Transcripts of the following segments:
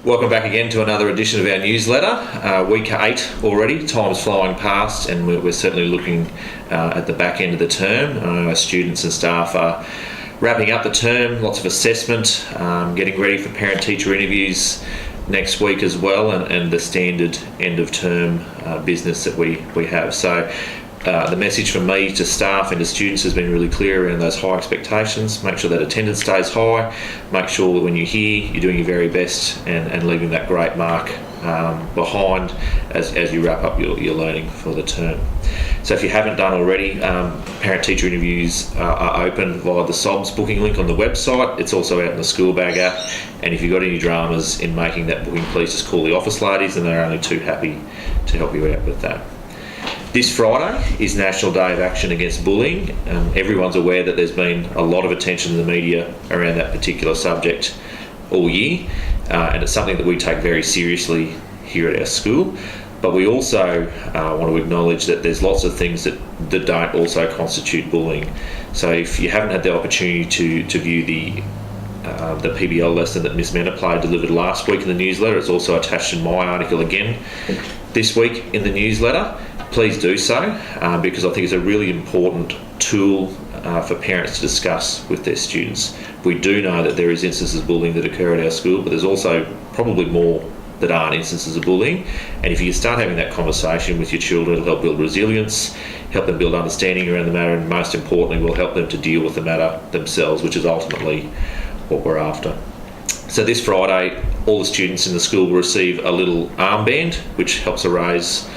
Welcome back again to another edition of our newsletter. Week 8 already, time's flying past, and we're certainly looking at the back end of the term. Our students and staff are wrapping up the term, lots of assessment, getting ready for parent-teacher interviews next week as well, and the standard end of term business that we have. So the message from me to staff and to students has been really clear around those high expectations. Make sure that attendance stays high. Make sure that when you're here, you're doing your very best and leaving that great mark behind as you wrap up your learning for the term. So if you haven't done already, parent-teacher interviews are open via the SOBS booking link on the website. It's also out in the School Bag app. And if you've got any dramas in making that booking, please just call the office ladies, and they're only too happy to help you out with that. This Friday is National Day of Action Against Bullying. Everyone's aware that there's been a lot of attention in the media around that particular subject all year, and it's something that we take very seriously here at our school. But we also want to acknowledge that there's lots of things that don't also constitute bullying. So if you haven't had the opportunity to view the PBL lesson that Miss Menapla delivered last week in the newsletter, it's also attached in my article again this week in the newsletter. Please do so, because I think it's a really important tool for parents to discuss with their students. We do know that there is instances of bullying that occur at our school, but there's also probably more that aren't instances of bullying. And if you can start having that conversation with your children, it'll help build resilience, help them build understanding around the matter, and most importantly, will help them to deal with the matter themselves, which is ultimately what we're after. So this Friday, all the students in the school will receive a little armband, which helps to raise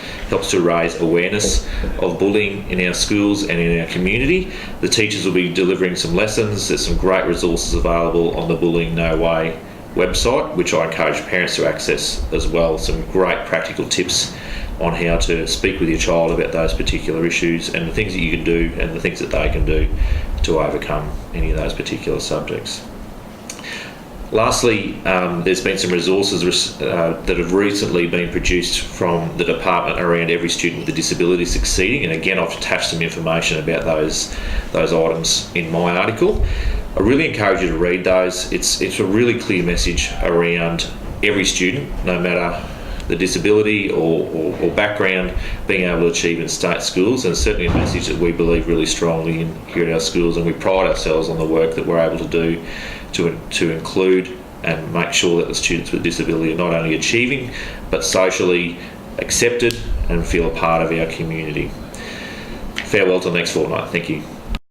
awareness of bullying in our schools and in our community. The teachers will be delivering some lessons. There's some great resources available on the Bullying No Way website, which I encourage parents to access as well. Some great practical tips on how to speak with your child about those particular issues, and the things that you can do and the things that they can do to overcome any of those particular subjects. Lastly, there's been some resources that have recently been produced from the department around every student with a disability succeeding, and again I've attached some information about those items in my article. I really encourage you to read those. It's a really clear message around every student, no matter the disability or background, being able to achieve in state schools, and certainly a message that we believe really strongly in here at our schools, and we pride ourselves on the work that we're able to do to include and make sure that the students with disability are not only achieving but socially accepted and feel a part of our community. Farewell till next fortnight. Thank you.